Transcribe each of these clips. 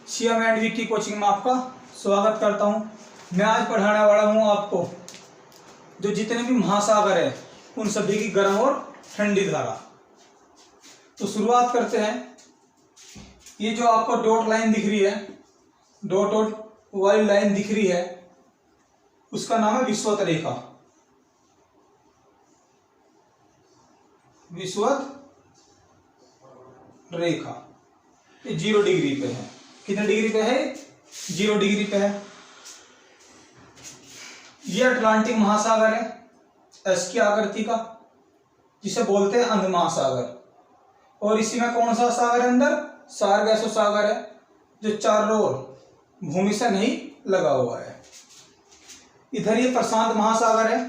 CM and we की coaching में आपका स्वागत करता हूं। मैं आज पढ़ाने वाला हूं आपको जो जितने भी महासागर है उन सभी की गर्म और ठंडी धारा। तो शुरुआत करते हैं। ये जो आपको डॉट लाइन दिख रही है, डॉट वाली लाइन दिख रही है, उसका नाम है विषुवत रेखा। विषुवत रेखा ये 0 डिग्री पे है। कितने डिग्री पे है? 0 डिग्री पे है। ये अटलांटिक महासागर है एस की आकृति का, जिसे बोलते हैं अंध महासागर। और इसी में कौन सा सागर है? अंदर सार्गैसो सागर है, जो चारों ओर भूमि से नहीं लगा हुआ है। इधर ये प्रशांत महासागर है,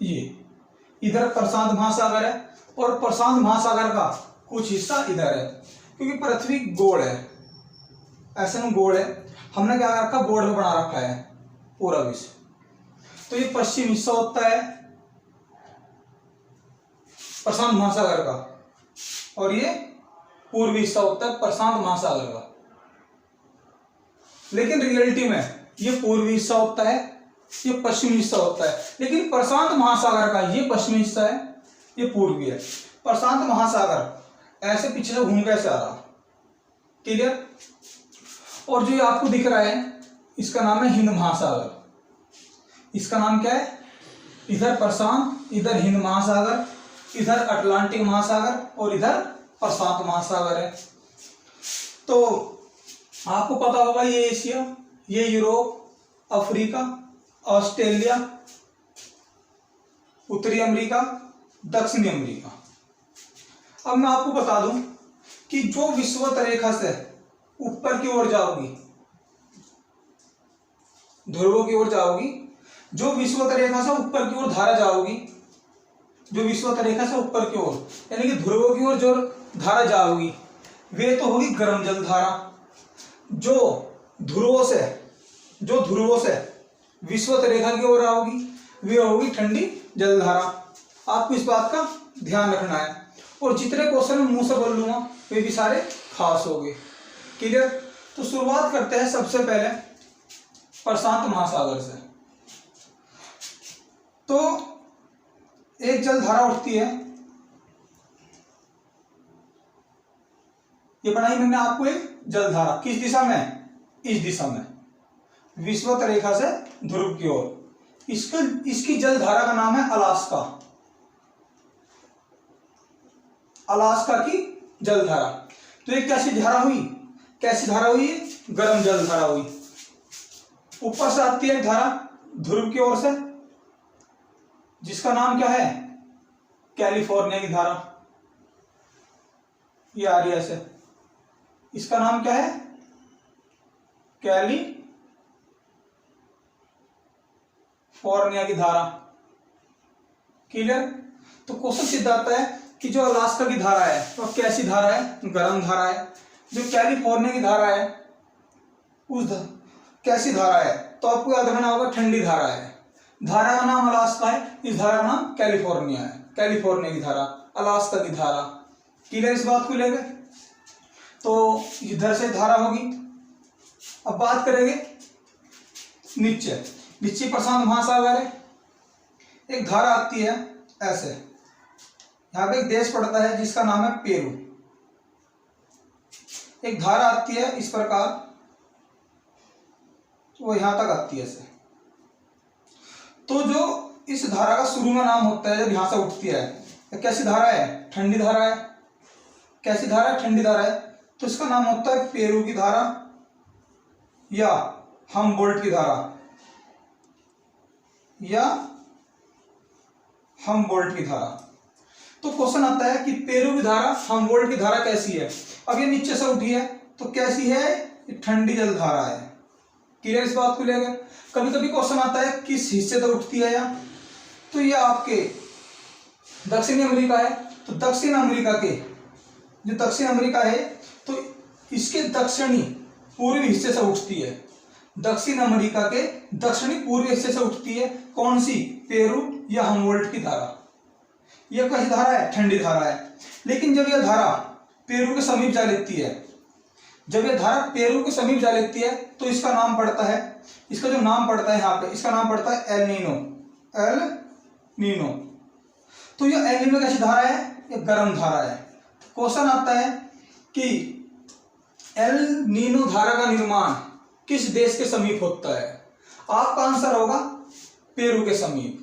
ये इधर प्रशांत महासागर है। और प्रशांत महासागर का कुछ हिस्सा इधर है, क्योंकि पृथ्वी गोल है, ऐसे में गोल है। हमने क्या रखा? बोर्ड में बना रखा है पूरा विश्व। तो ये पश्चिम हिस्सा होता है प्रशांत महासागर का, और ये पूर्वी हिस्सा होता है प्रशांत महासागर का। लेकिन रियलिटी में ये पूर्वी हिस्सा होता है, ये पश्चिमी हिस्सा होता है। लेकिन प्रशांत महासागर का ये पश्चिमी हिस्सा है, ये पूर्वी है। प्रशांत महासागर ऐसे पीछे से घूम कैसे आ रहा? क्लियर? और जो ये आपको दिख रहा है, इसका नाम है हिंद महासागर। इसका नाम क्या है? इधर प्रशांत, इधर हिंद महासागर, इधर अटलांटिक महासागर और इधर प्रशांत महासागर है। तो आपको पता होगा ये एशिया, ये यूरोप, अफ्रीका, ऑस्ट्रेलिया, उत्तरी अमेरिका, दक्षिणी अमेरिका। अब मैं आपको बता दूं कि जो विषुवत रेखा से ऊपर की ओर जाओगी, ध्रुवों की ओर जाओगी, जो विषुवत रेखा से ऊपर की ओर धारा जाओगी, जो विषुवत रेखा से ऊपर की ओर यानी कि ध्रुवों की ओर जो धारा जाओगी, वे तो होगी गर्म जल धारा। जो ध्रुवों से विषुवत रेखा की ओर आओगी, वे होगी ठंडी जल धारा। आपको इस बात का ध्यान रखना है। और जितने क्वेश्चन मैं मुंह से बोल लूंगा वे भी सारे खास होंगे। क्लियर? तो शुरुआत करते हैं सबसे पहले प्रशांत महासागर से। तो एक जल धारा उठती है, ये बनाई मैंने आपको एक जल धारा। किस दिशा में? इस दिशा में, विषुवत रेखा से ध्रुव की ओर। इसकी जल धारा का नाम है अलास्का। अलास्का की जल धारा। तो ये कैसी धारा हुई? कैसी धारा हुई? गर्म जल धारा हुई। ऊपर से आती है धारा ध्रुव की ओर से, जिसका नाम क्या है? कैलिफोर्निया की धारा। ये आ रही है ऐसे, इसका नाम क्या है? कैलिफोर्निया की धारा। क्लियर? तो क्वेश्चन सीधा आता है कि जो अलास्का की धारा है वो तो कैसी धारा है? गर्म धारा है। जो कैलिफोर्निया की धारा है कैसी धारा है? तो आपको याद रखना होगा ठंडी धारा है। धारा का नाम अलास्का है, इस धारा का नाम कैलिफोर्निया है। कैलिफोर्निया की धारा, अलास्का की धारा। क्लियर इस बात को लेकर? तो इधर से धारा होगी। अब बात करेंगे नीचे प्रशांत महासागर है। एक धारा आती है ऐसे, यहां पे एक देश पड़ता है जिसका नाम है पेरू। एक धारा आती है इस प्रकार, वो यहां तक आती है ऐसे। तो जो इस धारा का शुरू में नाम होता है, जब यहां से उठती है, तो कैसी धारा है? ठंडी धारा है। कैसी धारा है? ठंडी धारा है। तो इसका नाम होता है पेरू की धारा या हमबोल्ट की धारा, या हमबोल्ट की धारा। तो क्वेश्चन आता है कि पेरू की धारा, हमबोल्ट की धारा कैसी है? अब ये नीचे से उठी है तो कैसी है? ये ठंडी जल धारा है। क्लियर इस बात को लेकर? कभी कभी क्वेश्चन आता है किस हिस्से से उठती है या, तो ये आपके दक्षिणी अमेरिका है, तो दक्षिण अमेरिका के जो दक्षिण अमेरिका है तो इसके दक्षिणी पूर्वी हिस्से से उठती है। दक्षिण अमेरिका के दक्षिणी पूर्वी हिस्से से उठती है कौन सी? पेरू या हमबोल्ट की धारा। यह कैसी धारा है? ठंडी धारा है। लेकिन जब यह धारा पेरू के समीप जा लेती है, जब ये धारा पेरू के समीप जा लेती है तो इसका नाम पड़ता है, इसका जो नाम पड़ता है यहाँ पे, इसका नाम पड़ता है एल नीनो। El Nino. तो ये एल नीनो कैसी धारा है? ये गर्म धारा है। क्वेश्चन आता है कि एल नीनो धारा का निर्माण किस देश के समीप होता है? आपका आंसर होगा पेरू के समीप।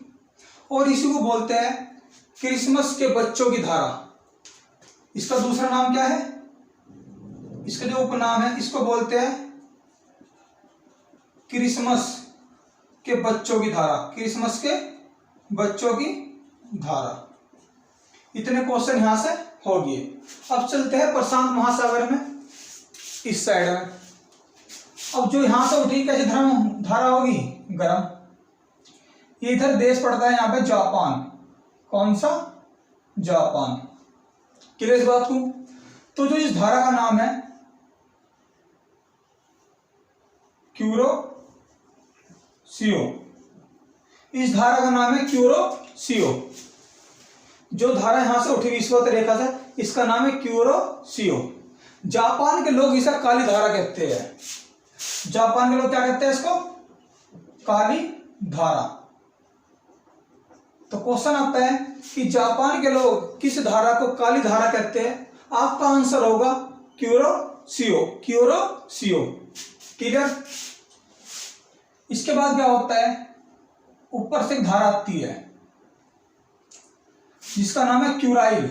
और इसी को बोलते हैं क्रिसमस के बच्चों की धारा। इसका दूसरा नाम क्या है? इसका जो उपनाम है इसको बोलते हैं क्रिसमस के बच्चों की धारा। क्रिसमस के बच्चों की धारा। इतने क्वेश्चन यहां से हो गए। अब चलते हैं प्रशांत महासागर में, इस साइड में। अब जो यहां से उठी कैसी धारा होगी? गर्म। ये इधर देश पड़ता है यहाँ पे जापान। कौन सा? जापान। क्लियर इस बात को? तो जो इस धारा का नाम है क्यूरोसियो। इस धारा का नाम है क्यूरोसियो। जो धारा यहां से उठी विषुवत रेखा से, इसका नाम है क्यूरोसियो। जापान के लोग इसे काली धारा कहते हैं। जापान के लोग क्या कहते हैं इसको? काली धारा। तो क्वेश्चन आता है कि जापान के लोग किस धारा को काली धारा कहते हैं? आपका आंसर होगा क्यूरोसियो। क्यूरोसियो। क्लियर? इसके बाद क्या होता है? ऊपर से एक धारा आती है जिसका नाम है क्यूराइल।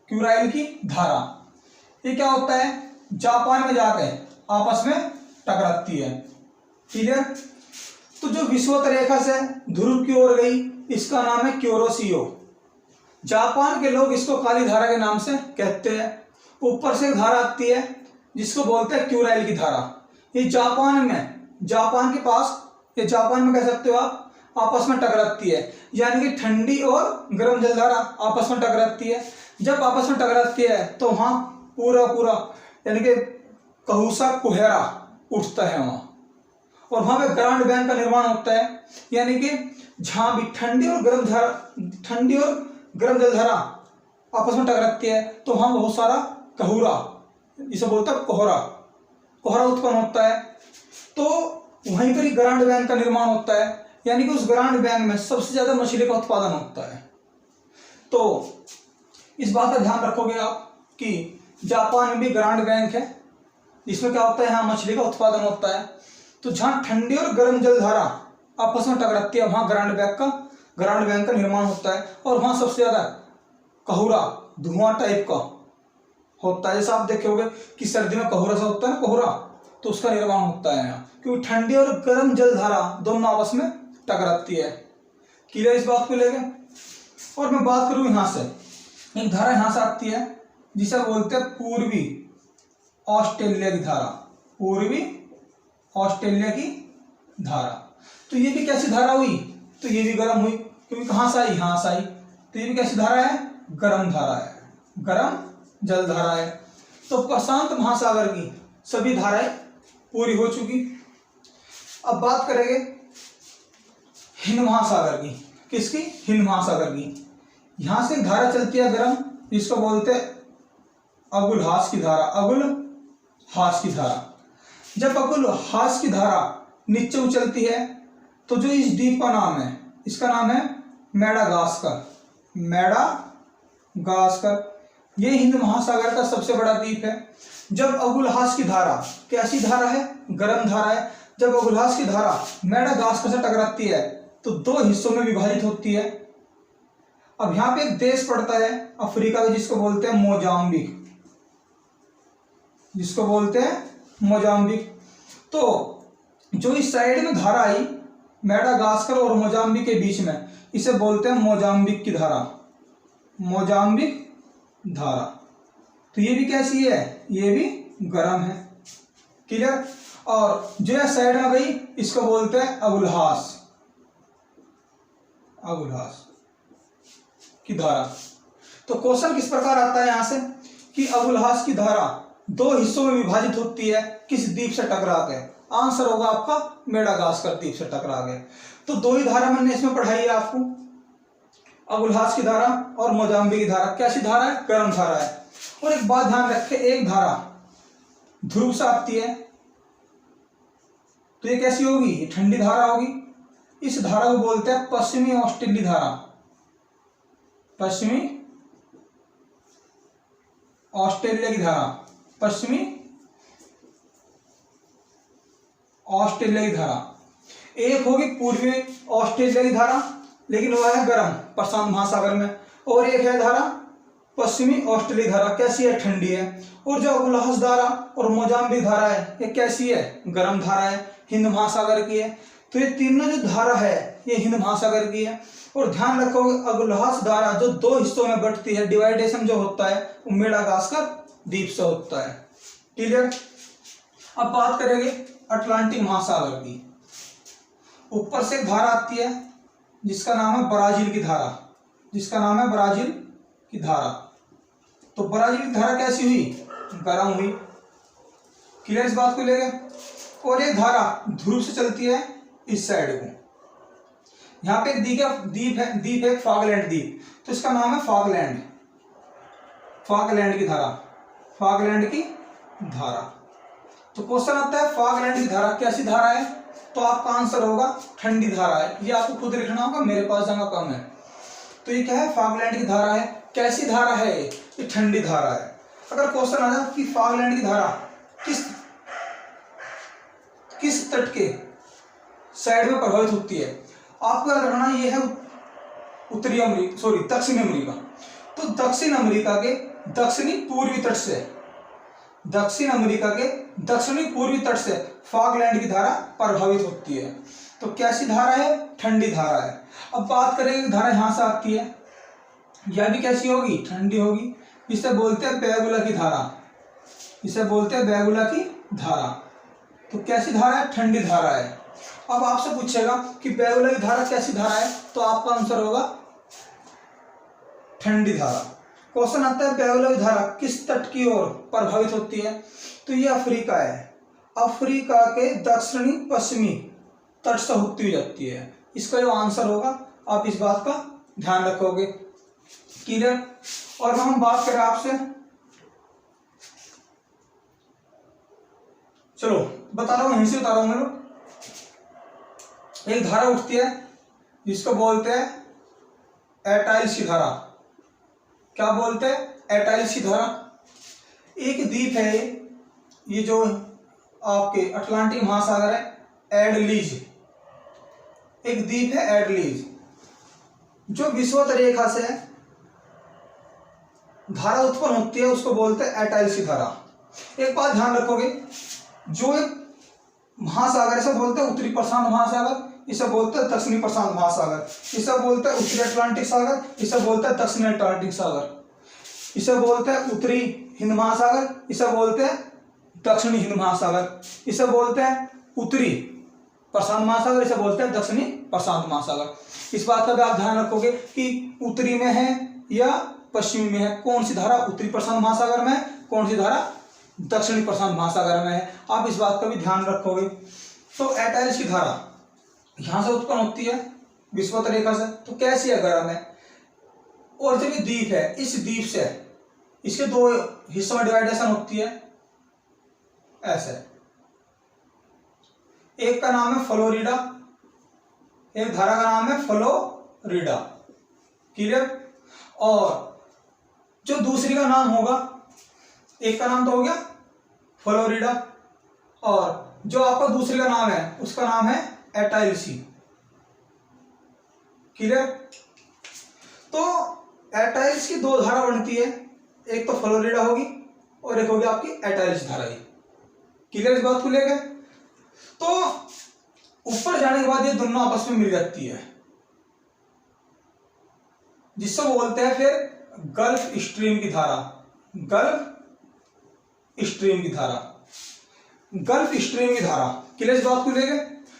क्यूराइल की धारा। ये क्या होता है? जापान में जाके आपस में टकराती है। क्लियर? तो जो विषुवत रेखा से ध्रुव की ओर गई, इसका नाम है क्यूरोसियो। जापान के लोग इसको काली धारा के नाम से कहते हैं। ऊपर से एक धारा आती है जिसको बोलते हैं क्यूराइल की धारा। ये जापान के पास, ये जापान में कह सकते हो आप, आपस में टकराती है। यानी कि ठंडी और गर्म जलधारा आपस में टकराती है। जब आपस में टकराती है तो वहां पूरा यानी कि कहूसा कुहरा उठता है वहां, और वहां पे ग्रांड बैंक का निर्माण होता है। यानी कि जहां भी ठंडी और गर्म जलधारा आपस में टकराती है तो वहां बहुत सारा कहूरा, इसे बोलता है कोहरा उत्पन्न होता है। तो वहीं पर ही ग्रांड बैंक का निर्माण होता है। यानी कि उस ग्रांड बैंक में सबसे ज्यादा मछली का उत्पादन होता है। तो इस बात का ध्यान रखोगे आप कि जापान में भी ग्रांड बैंक है जिसमें क्या होता है, यहाँ मछली का उत्पादन होता है। तो जहां ठंडी और गर्म जलधारा आपस में टकराती है वहां ग्रांड बैंक का निर्माण होता है। और वहां सबसे ज्यादा कहूरा, धुआं टाइप का होता है। जैसा आप देखे होगे कि सर्दी में कहूरा सा होता है ना, कोहरा, तो उसका निर्माण होता है यहाँ, क्योंकि ठंडी और गर्म जलधारा दोनों आपस में टकराती है। क्लियर इस बात को लेके? और मैं बात करूं यहां से, एक धारा यहां से आती है जिसे बोलते हैं पूर्वी ऑस्ट्रेलिया की धारा। पूर्वी ऑस्ट्रेलिया की धारा। तो ये भी कैसी धारा हुई? तो ये भी गर्म हुई, क्योंकि कहां से आई? यहां से आई। तो ये भी कैसी धारा है? गर्म धारा है, गर्म जल धारा है। तो प्रशांत महासागर की सभी धाराएं पूरी हो चुकी। अब बात करेंगे हिंद महासागर की। किसकी? हिंद महासागर की। यहां से धारा चलती है गर्म, जिसको बोलते हैं अगुलहास की धारा। अगुलहास की धारा। जब अगुलहास की धारा नीचे उछलती है तो जो इस द्वीप का नाम है, इसका नाम है मेडागास्कर। मेडागास्कर ये हिंद महासागर का सबसे बड़ा द्वीप है। जब अगुलहास की धारा कैसी धारा है? गर्म धारा है। जब अगुलहास की धारा मेडागास्कर से टकराती है तो दो हिस्सों में विभाजित होती है। अब यहां पे एक देश पड़ता है अफ्रीका का, जिसको बोलते हैं मोजाम्बिक। जिसको बोलते हैं मोजाम्बिक। तो जो इस साइड में धारा आई मेडागास्कर और मोजाम्बिक के बीच में, इसे बोलते हैं मोजाम्बिक की धारा। मोजाम्बिक धारा। तो ये भी कैसी है? ये भी गर्म है। क्लियर? और जो है साइड में गई, इसको बोलते हैं अगुलहास की धारा। तो क्वेश्चन किस प्रकार आता है यहां से कि अगुलहास की धारा दो हिस्सों में विभाजित होती है, किस द्वीप से टकरा के? आंसर होगा आपका मेडागास्कर द्वीप से टकरा के। तो दो ही धारा मैंने इसमें पढ़ाई है आपको। अबुलहास की धारा और मोजाम्बिक की धारा कैसी धारा है? गर्म धारा है। और एक बात ध्यान रखें, एक धारा ध्रुव से आती है तो ये कैसी होगी? ये ठंडी धारा होगी। इस धारा को बोलते हैं पश्चिमी ऑस्ट्रेलिया धारा, पश्चिमी ऑस्ट्रेलिया की धारा, पश्चिमी ऑस्ट्रेलिया की धारा। एक होगी पूर्वी ऑस्ट्रेलिया की धारा, लेकिन वह है गर्म प्रशांत महासागर में, और एक है धारा पश्चिमी ऑस्ट्रेलिया धारा, कैसी है? ठंडी है। और जो अबुलहास धारा और मोजाम्बिक धारा है ये कैसी है? गर्म धारा है, हिंद महासागर की है। तो ये तीनों जो धारा है ये हिंद महासागर की है। और ध्यान रखोगे अबुलहास धारा जो दो हिस्सों में बंटती है, डिवाइडेशन जो होता है वो मेडागास्कर द्वीप से होता है। क्लियर? अब बात करेंगे अटलांटिक महासागर की। ऊपर से एक धारा आती है जिसका नाम है ब्राजील की धारा, जिसका नाम है ब्राजील की धारा। तो ब्राजील की धारा कैसी हुई? गर्म हुई। क्लियर इस बात को लेकर? और ये धारा ध्रुव से चलती है इस साइड को। यहाँ पे एक द्वीप है फॉकलैंड द्वीप, तो इसका नाम है फॉकलैंड, फॉकलैंड की धारा, फॉकलैंड की धारा। तो क्वेश्चन आता है फॉकलैंड की धारा कैसी धारा है? तो आपका आंसर होगा ठंडी धारा है। ये आपको खुद लिखना होगा, मेरे पास जगह कम है। तो ये क्या है? फॉकलैंड की धारा है। कैसी धारा है? ये ठंडी धारा है। अगर क्वेश्चन आ जाए कि फॉकलैंड की धारा किस तट के साइड में प्रभावित होती है, आपको याद रखना ये है उत्तरी अमेरिका, सॉरी दक्षिण अमेरिका। तो दक्षिण अमेरिका के दक्षिणी पूर्वी तट से, दक्षिण अमेरिका के दक्षिणी पूर्वी तट से फॉकलैंड की धारा प्रभावित होती है। तो कैसी धारा है? ठंडी धारा है। अब बात करेंगे धारा यहां से आती है, यह भी कैसी होगी? ठंडी होगी। इसे बोलते हैं बैगुला की धारा, इसे बोलते हैं बैगुला की धारा। तो कैसी धारा है? ठंडी धारा है। अब आपसे पूछेगा कि बैगुला की धारा कैसी धारा है, तो आपका आंसर होगा ठंडी धारा। क्वेश्चन आता है बैगुला की धारा किस तट की ओर प्रभावित होती है? तो ये अफ्रीका है, अफ्रीका के दक्षिणी पश्चिमी तट से होती हुई जाती है। इसका जो आंसर होगा आप इस बात का ध्यान रखोगे। क्लियर? और हम बात करें आपसे, चलो बता रहा हूं, यहीं से बता रहा हूं मैं। एक धारा उठती है जिसको बोलते हैं एटाइल्स की धारा। क्या बोलते हैं? एटाइल्स की धारा। एक द्वीप है ये जो आपके अटलांटिक महासागर है, एडलीज, एक द्वीप है एडलीज, जो विषुवत रेखा से धारा उत्पन्न होती है उसको बोलते हैं एटाइल्स की धारा। एक बात ध्यान रखोगे, जो एक महासागर इसे बोलते हैं उत्तरी प्रशांत महासागर, इसे बोलते हैं दक्षिणी प्रशांत महासागर, इसे बोलते हैं उत्तरी अटलांटिक सागर, इसे बोलते हैं दक्षिणी अटलांटिक सागर, इसे बोलते हैं उत्तरी हिंद महासागर, इसे बोलते हैं दक्षिणी हिंद महासागर, इसे बोलते हैं उत्तरी प्रशांत महासागर, इसे बोलते हैं दक्षिणी प्रशांत महासागर। इस बात का भी आप ध्यान रखोगे कि उत्तरी में है या पश्चिमी में है। कौन सी धारा उत्तरी प्रशांत महासागर में है, कौन सी धारा दक्षिणी प्रशांत महासागर में है, आप इस बात का भी ध्यान रखोगे। तो एटाइल्स की धारा यहां से उत्पन्न होती है विषुवत रेखा से, तो कैसी है? गर्म है। और जब ये द्वीप है, इस द्वीप से इसके दो हिस्सों में डिवाइडेशन होती है ऐसे, एक का नाम है फ्लोरिडा, एक धारा का नाम है फ्लोरिडा। क्लियर? और जो दूसरी का नाम होगा, एक का नाम तो हो गया फ्लोरिडा, और जो आपका दूसरी का नाम है उसका नाम है एटाइल्सी। क्लियर? तो एटाइल्स की दो धारा बनती है, एक तो फ्लोरिडा होगी और एक होगी आपकी एटाइल्स धारा ही। क्लियर इस बात को लेकर? तो ऊपर जाने के बाद ये दोनों आपस में मिल जाती है, जिससे बोलते हैं फिर गल्फ स्ट्रीम की धारा, गल्फ स्ट्रीम की धारा, गल्फ स्ट्रीम की धारा। क्लियर इस बात को लेकर?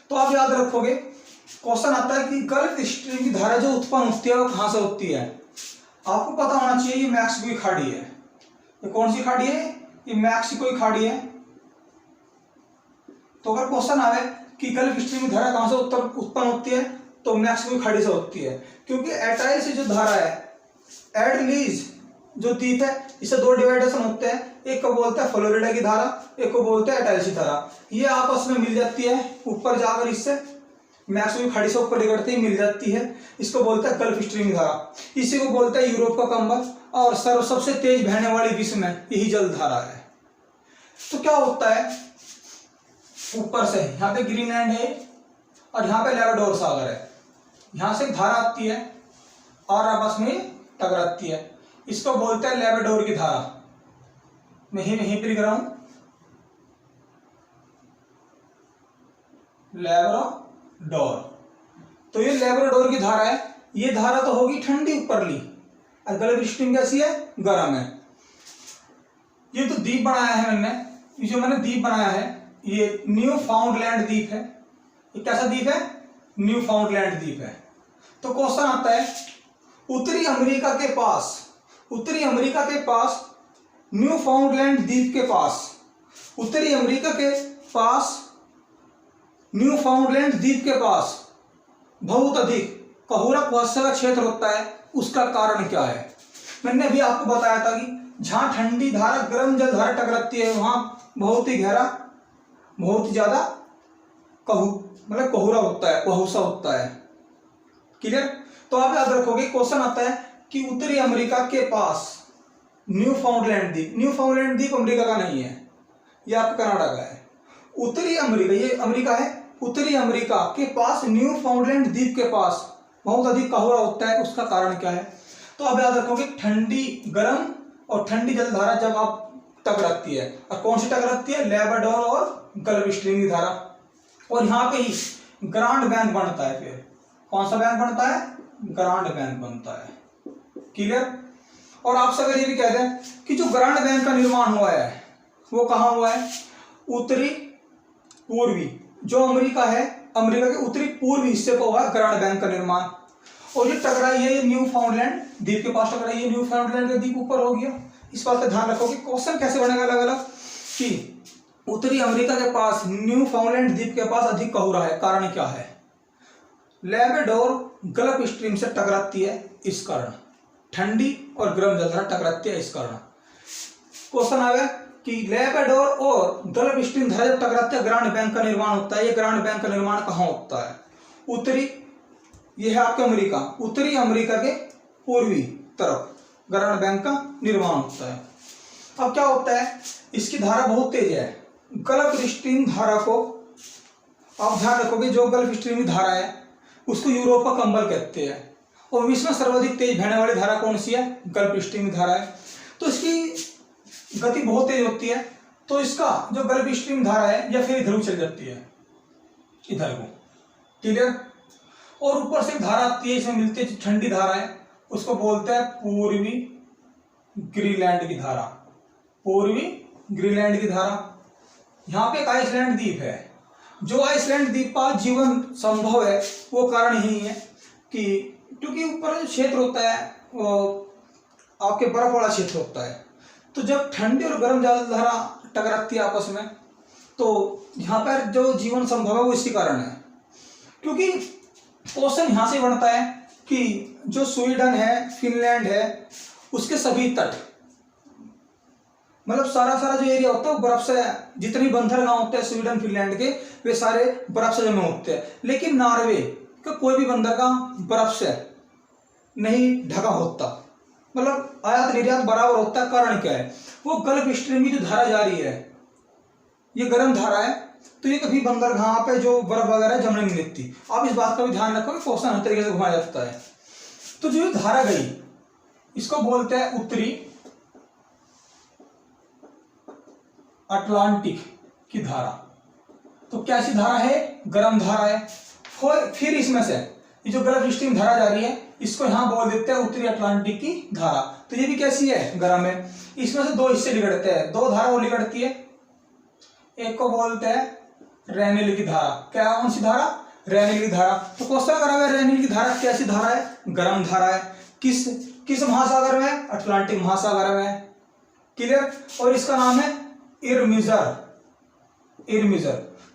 तो आप याद रखोगे, क्वेश्चन आता है कि गल्फ स्ट्रीम की धारा जो उत्पन्न होती है वो कहां से होती है। आपको पता होना चाहिए ये मैक्सिको की खाड़ी है। ये कौन सी खाड़ी है? ये मैक्सिको की खाड़ी है। तो अगर क्वेश्चन आवे कि गल्फ स्ट्रीम की धारा कहां से उत्पन्न होती है, तो मैक्सिको की खाड़ी से होती है, क्योंकि एटाइल से जो धारा है, एडलीज जो द्वीप है, इससे दो डिवाइडेशन होते हैं, एक को बोलते हैं फ्लोरिडा की धारा, एक को बोलते हैं एटाइल की धारा। ये आपस में मिल जाती है ऊपर जाकर, इससे मैक्सिको की खाड़ी से ऊपर निकलते ही मिल जाती है, इसको बोलते हैं गल्फ स्ट्रीम की धारा। इसी को बोलते हैं यूरोप का कंबल, और सबसे तेज बहने वाली विश्व में यही जल धारा है। तो क्या होता है, ऊपर से यहाँ पे ग्रीनलैंड है और यहाँ पे लैब्राडोर सागर है, यहाँ से धारा आती है और आपस में टकराती है, इसको बोलते हैं लैब्राडोर की धारा। मैं यहीं पे लिख रहा हूं, लैब्राडोर। तो ये लैब्राडोर की धारा है, ये धारा तो होगी ठंडी ऊपरली, और गल्फ स्ट्रीम कैसी है, गर्म है। ये तो द्वीप बनाया है मैंने, ये जो मैंने द्वीप बनाया है ये न्यू फाउंडलैंड द्वीप है। ये कैसा द्वीप है, न्यू फाउंडलैंड द्वीप है। तो क्वेश्चन आता है, उत्तरी अमेरिका के पास, उत्तरी अमेरिका के पास न्यू फाउंडलैंड द्वीप के पास, उत्तरी अमेरिका के पास न्यू फाउंडलैंड द्वीप के पास बहुत अधिक कोहरा कुहासा का क्षेत्र होता है, उसका कारण क्या है। मैंने अभी आपको बताया था कि जहां ठंडी धारा गर्म जल धारा टकराती है वहां बहुत ही गहरा, बहुत ही ज्यादा मतलब कोहरा होता है, कुहासा होता है। क्लियर। तो आप याद रखोगे, क्वेश्चन आता है कि उत्तरी अमेरिका के पास न्यू फाउंडलैंड द्वीप, न्यू फाउंडलैंड द्वीप अमेरिका का नहीं है, यह आपका कनाडा का है। उत्तरी अमेरिका, ये अमेरिका है, उत्तरी अमेरिका के पास न्यू फाउंडलैंड द्वीप के पास बहुत अधिक कोहरा होता है, उसका कारण क्या है। तो आप याद रखोगे, ठंडी गर्म और ठंडी जलधारा जब आप टकराती है, और कौन सी टकराती है, लैब्राडोर और गल्फ स्ट्रीम की धारा, और यहाँ पे ही ग्रांड बैंक बनता है। फिर कौन सा बैंक बनता है, ग्रांड बैंक बनता है। क्लियर। और आपसे अगर ये भी कह दें कि जो ग्रांड बैंक का निर्माण हुआ है वो कहाँ हुआ है, उत्तरी पूर्वी, जो अमेरिका है, अमेरिका के उत्तरी पूर्वी हिस्से पर हुआ है ग्रांड बैंक का निर्माण। और ये टकराई है, ये न्यू फाउंडलैंड द्वीप के पास टकराई है, न्यू फाउंडलैंड का द्वीप ऊपर हो गया। इस बात का ध्यान रखो कि क्वेश्चन कैसे बनेगा अलग अलग, कि उत्तरी अमेरिका के पास न्यू फाउंडलैंड द्वीप के पास अधिक कोहरा है, कारण क्या है, लैब्राडोर गल्फ स्ट्रीम से टकराती है, इस कारण ठंडी और गर्म जलधारा टकराती है, इस कारण। क्वेश्चन आया कि लैब्राडोर और गल्फ स्ट्रीम धारा जब टकराते हैं ग्रांड बैंक का निर्माण होता है। ये ग्रांड बैंक का निर्माण कहाँ होता है, उत्तरी, ये है आपका अमेरिका, उत्तरी अमेरिका के पूर्वी तरफ ग्रांड बैंक का निर्माण होता है। अब क्या होता है, इसकी धारा बहुत तेज है, गल्फ स्ट्रीम धारा को आप ध्यान रखोगे, जो गल्फ स्ट्रीम की धारा है उसको यूरोप का कंबल कहते हैं, और विश्व में सर्वाधिक तेज बहने वाली धारा कौन सी है, गल्फ स्ट्रीम की धारा है। तो इसकी गति बहुत तेज होती है, तो इसका जो गल्फ स्ट्रीम धारा है यह फिर इधर चल जाती है, इधर को। क्लियर। और ऊपर से धारा आती है, इसमें मिलती है ठंडी धारा है, उसको बोलते हैं पूर्वी ग्रीनलैंड की धारा, पूर्वी ग्रीनलैंड की धारा। यहाँ पे एक आइसलैंड द्वीप है, जो आइसलैंड द्वीप का जीवन संभव है वो कारण यही है कि क्योंकि ऊपर जो क्षेत्र होता है वो आपके बर्फ वाला क्षेत्र होता है, तो जब ठंडी और गर्म जलधारा टकराती है आपस में, तो यहाँ पर जो जीवन संभव है वो इसी कारण है। क्योंकि क्वेश्चन यहाँ से बनता है कि जो स्वीडन है, फिनलैंड है, उसके सभी तट, मतलब सारा जो एरिया होता है वो बर्फ से, जितने बंदरगाह होते हैं स्वीडन फिनलैंड के, वे सारे बर्फ से जमे होते हैं। लेकिन नॉर्वे का कोई भी बंदरगाह बर्फ से नहीं ढका होता, मतलब आयात निर्यात बराबर होता है। कारण क्या है, वो गल्फ स्ट्रीम की जो धारा जा रही है ये गर्म धारा है, तो ये कभी बंदरगाह पे जो बर्फ वगैरह जमने नहीं देती। आप इस बात का भी ध्यान रखो कि क्वेश्चन हर तरीके से घुमाया जाता है। तो जो धारा गई इसको बोलते हैं उत्तरी अटलांटिक की धारा। तो कैसी धारा है, गर्म धारा है। फिर इसमें से ये जो गल्फ स्ट्रीम धारा जा रही है इसको यहां बोल देते हैं उत्तरी अटलांटिक की धारा। तो ये भी कैसी है, गर्म है। इसमें से दो हिस्से निकलते हैं, दो धारा वो निकलती है, एक को बोलते हैं रेनिल की धारा। क्या, कौन सी धारा, रेनिल की धारा। तो क्वेश्चन करा हुआ है रेनिल की धारा कैसी धारा है, गर्म धारा है। किस महासागर में, अटलांटिक महासागर में। क्लियर। और इसका नाम है इरमिजर।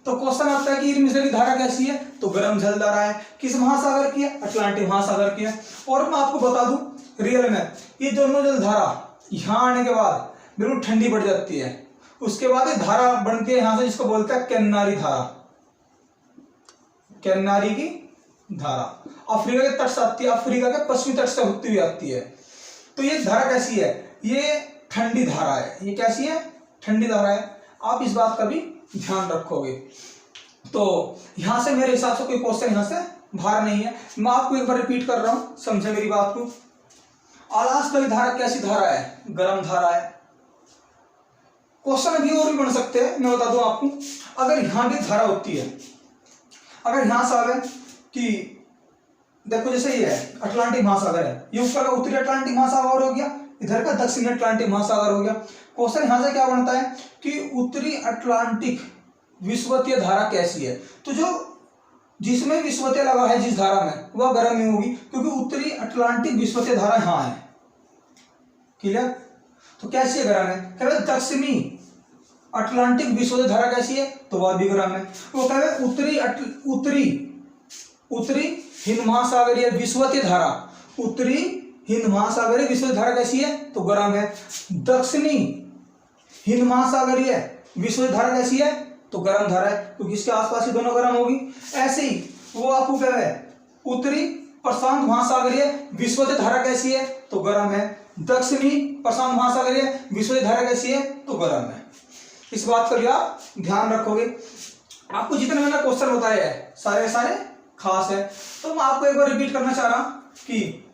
तो क्वेश्चन आता है कि इनमें से धारा कैसी है, तो गर्म जल धारा है। किस महासागर की है, अटलांटिक महासागर की है। और मैं आपको बता दूं रियल में ये दोनों जल धारा यहाँ आने के बाद बिल्कुल ठंडी पड़ जाती है, उसके बाद ये धारा बनती है यहाँ से, जिसको बोलते हैं कैनारी धारा, कैनारी की धारा। अफ्रीका के तट से आती है, अफ्रीका के पश्चिमी तट से होती हुई आती है। तो ये धारा कैसी है, ये ठंडी धारा है। ये कैसी है, ठंडी धारा है। आप इस बात का भी ध्यान रखोगे। तो यहां से मेरे हिसाब से कोई क्वेश्चन यहां से बाहर नहीं है। मैं आपको एक बार रिपीट कर रहा हूं, समझे मेरी बात को। अलास्का की धारा कैसी धारा है, गर्म धारा है। क्वेश्चन अभी और भी बन सकते हैं, मैं बता दूं आपको। अगर यहां भी धारा होती है, अगर यहां से आवे कि देखो जैसे ये है अटलांटिक महासागर है, ये ऊपर का उत्तरी अटलांटिक महासागर हो गया, इधर का दक्षिणी अटलांटिक महासागर हो गया। क्वेश्चन यहां से क्या बनता है कि उत्तरी अटलांटिक विषुवतीय धारा कैसी है। तो जो जिसमें विषुवतीय लगा है जिस धारा में, वह गर्म नहीं होगी, क्योंकि उत्तरी अटलांटिक विषुवतीय धारा यहाँ है। क्लियर। तो कैसी है, गर्म है। कह दक्षिणी अटलांटिक विषुवतीय धारा कैसी है, तो वह भी गर्म है। वो कह उत्तरी हिंद महासागरीय विषुवतीय धारा, उत्तरी हिंद महासागरीय विषुवतीय धारा कैसी है, तो गर्म है। दक्षिणी हिंद महासागरीय विषुवतीय धारा कैसी है, तो गर्म धारा है, क्योंकि इसके आसपास ही दोनों गर्म होगी। ऐसे ही वो आपको क्या है, उत्तरी प्रशांत महासागरीय विषुवतीय धारा कैसी है, तो गर्म है। दक्षिणी प्रशांत महासागरीय विषुवतीय धारा कैसी है, तो गर्म है। इस बात का भी आप ध्यान रखोगे। आपको जितने मैंने क्वेश्चन बताए हैं सारे सारे खास है। तो मैं आपको एक बार रिपीट करना चाह रहा हूं कि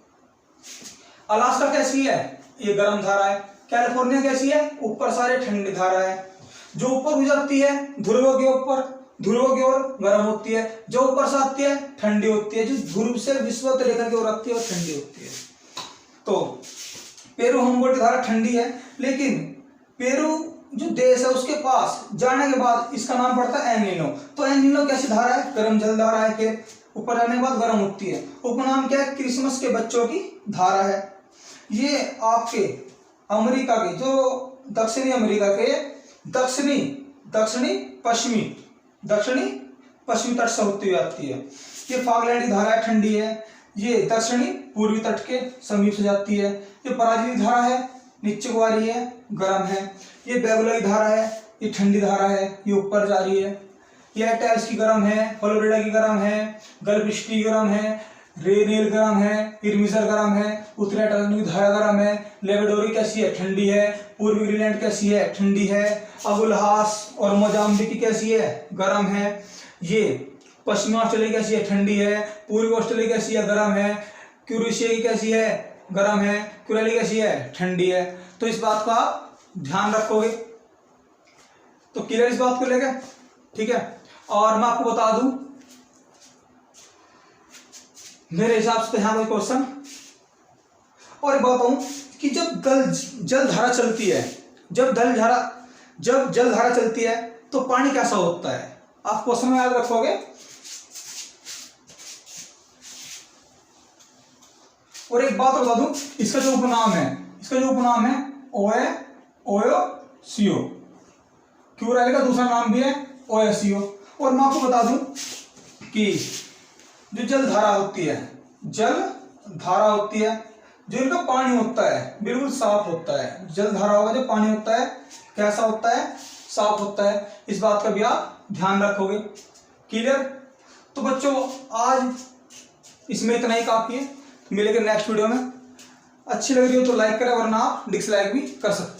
अलास्का कैसी है, ये गर्म धारा है। कैलिफोर्निया कैसी है, ऊपर सारे ठंडी धारा है। जो ऊपर हो जाती है ध्रुवों के ऊपर, ध्रुवों की ओर गर्म होती है। जो ऊपर से आती है ठंडी होती है। जो ध्रुव से विषुवत रेखा की ओर आती है वो ठंडी होती है। तो पेरू हमबोल्ट धारा ठंडी है, लेकिन पेरू जो देश है उसके पास जाने के बाद इसका नाम पड़ता है एल-नीनो। तो एल-नीनो कैसी धारा है, गर्म जल धारा है के ऊपर जाने के बाद गर्म होती है। उपनाम क्या है, क्रिसमस के बच्चों की धारा है। ये आपके अमेरिका के, जो दक्षिणी अमेरिका के दक्षिणी पश्चिमी तट से होती हुई आती है। ये फॉकलैंड की धारा है, ठंडी है। ये दक्षिणी पूर्वी तट के समीप से जाती है। ये ब्राजील धारा है, नीचे को आ रही है, गर्म है। ये बेगुला की धारा है, ये ठंडी धारा है, ये ऊपर जा रही है। ये एटल्स की गर्म है, फ्लोरिडा की गर्म है, गल्फ स्ट्रीम की गर्म है, रेनियल गर्म है, इरमिजर गर्म है, उत्तरी अटलांटिक की धारा गर्म है। लेबडोरी कैसी है, ठंडी है। पूर्वी ग्रीनलैंड कैसी है, ठंडी है। अगुलहास और मोजाम्बिक की कैसी है, गर्म है। ये पश्चिमी ऑस्ट्रेलिया कैसी है, ठंडी है। पूर्वी ऑस्ट्रेलिया कैसी है, गर्म है। क्यूरेशिया की कैसी है, गर्म है। कुरेली कैसी है, ठंडी है। तो इस बात का आप ध्यान रखोगे। तो क्लियर इस बात को लेकर, ठीक है। और मैं आपको बता दूं मेरे हिसाब से यहाँ कोई क्वेश्चन और बताऊं कि जब जल धारा चलती है, जब जल धारा चलती है तो पानी कैसा होता है, आप क्वेश्चन में याद रखोगे। और एक बात बता दूं, इसका जो उपनाम है OaCO, क्यूरेल का दूसरा नाम भी है OaCO। और मैं आपको बता दूं कि जो जल धारा होती है, जो इनका पानी होता है बिल्कुल साफ होता है। जल धारा होगा, जो पानी होता है कैसा होता है, साफ होता है। इस बात का भी आप ध्यान रखोगे। क्लियर। तो बच्चों आज इसमें इतना ही काफी है। मिलेंगे नेक्स्ट वीडियो में। अच्छी लग रही हो तो लाइक करें, वरना आप डिसलाइक भी कर सकते हैं।